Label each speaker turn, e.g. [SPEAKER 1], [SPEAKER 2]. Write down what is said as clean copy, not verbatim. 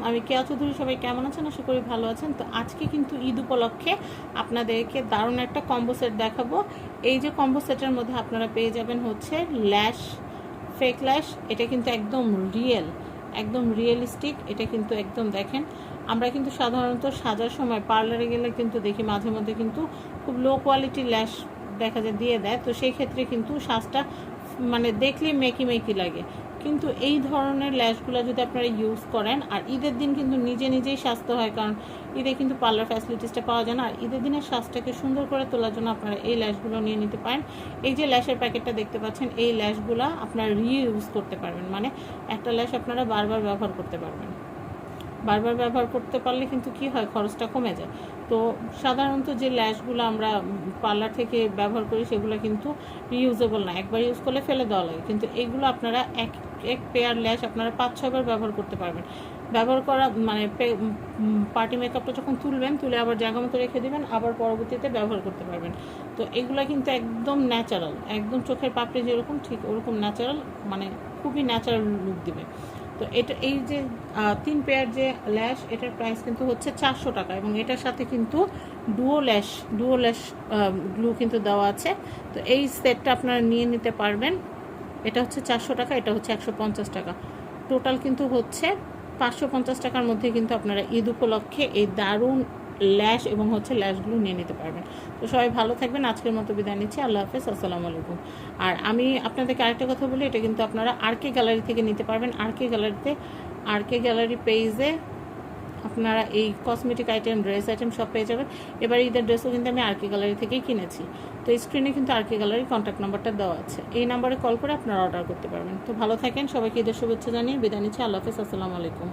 [SPEAKER 1] আমি কেয়া চৌধুরী। সবাই কেমন আছেন? আশা করি ভালো আছেন। তো আজকে কিন্তু ঈদ উপলক্ষে আপনাদেরকে দারুণ একটা কম্বো সেট দেখাবো। এই যে কম্বো সেটের মধ্যে আপনারা পেয়ে যাবেন হচ্ছে ল্যাশ, ফেক ল্যাশ। এটা কিন্তু একদম রিয়েল, একদম রিয়েলিস্টিক। এটা কিন্তু একদম দেখেন, আমরা কিন্তু সাধারণত সাজার সময় পার্লারে গেলে কিন্তু দেখি মাঝে মধ্যে কিন্তু খুব লো কোয়ালিটির ল্যাশ দেখা যায় দিয়ে দেয়। তো সেই ক্ষেত্রে কিন্তু সাজটা মানে দেখলেই মেকি মেকি লাগে। কিন্তু এই ধরনের ল্যাশগুলো যদি আপনারা ইউজ করেন, আর ঈদের দিন কিন্তু নিজে নিজেই সাজতে হয়, কারণ ঈদে কিন্তু পার্লার ফ্যাসিলিটিসটা পাওয়া যায় না। আর ঈদের দিনের সাজটাকে সুন্দর করে তোলার জন্য আপনারা এই ল্যাশগুলো নিয়ে নিতে পারেন। এই যে ল্যাশের প্যাকেটটা দেখতে পাচ্ছেন, এই ল্যাশগুলো আপনারা রিইউজ করতে পারবেন, মানে একটা ল্যাশ আপনারা বারবার ব্যবহার করতে পারবেন। বারবার ব্যবহার করতে পারলে কিন্তু কি হয়, খরচটা কমে যায়। তো সাধারণত যে ল্যাশগুলো আমরা পার্লার থেকে ব্যবহার করি সেগুলো কিন্তু রিইউজেবল না, একবার ইউজ করলে ফেলে দেওয়া লাগে। কিন্তু এগুলো আপনারা এক পেয়ার ল্যাশ আপনারা 5-6 বার ব্যবহার করতে পারবেন। ব্যবহার করা মানে পার্টি মেকআপটা যখন তুলে আবার জায়গা মতো রেখে দেবেন, আবার পরবর্তীতে ব্যবহার করতে পারবেন। তো এগুলো কিন্তু একদম ন্যাচারাল, একদম চোখের পাপড়ি যেরকম ঠিক ওরকম ন্যাচারাল, মানে খুবই ন্যাচারাল লুক দিবে। তো এটা এই যে 3 পেয়ার যে ল্যাশ, এটার প্রাইস কিন্তু হচ্ছে 400 টাকা, এবং এটার সাথে কিন্তু ডুও ল্যাশ গ্লু কিন্তু দেওয়া আছে। তো এই সেটটা আপনারা নিয়ে নিতে পারবেন। এটা হচ্ছে 400 টাকা, এটা হচ্ছে 150 টাকা। টোটাল কিন্তু হচ্ছে 550 টাকার মধ্যে কিন্তু আপনারা ঈদ উপলক্ষে এই দারুণ ল্যাশ এবং হচ্ছে ল্যাশগুলো নিয়ে নিতে পারবেন। তো সবাই ভালো থাকবেন। আজকের মতো বিদায় নিচ্ছি। আল্লাহ হাফেজ, আসসালামু আলাইকুম। আর আমি আপনাদেরকে আরেকটা কথা বলি, এটা কিন্তু আপনারা আরকে গ্যালারি থেকে নিতে পারবেন। আরকে গ্যালারি পেজে আপনারা এই কসমেটিক আইটেম, ড্রেস আইটেম সব পেয়ে যাবেন। এবার ঈদের ড্রেসও কিন্তু আমি আরকে গ্যালারি থেকেই কিনেছি। তো স্ক্রিনে কিন্তু আরকে গ্যালারির কন্ট্যাক্ট নাম্বারটা দেওয়া আছে, এই নাম্বারে কল করে আপনারা অর্ডার করতে পারবেন। তো ভালো থাকেন, সবাইকে ঈদের শুভেচ্ছা জানিয়ে বিদায় নিচ্ছি। আল্লাহ হাফেজ, আসসালামু আলাইকুম।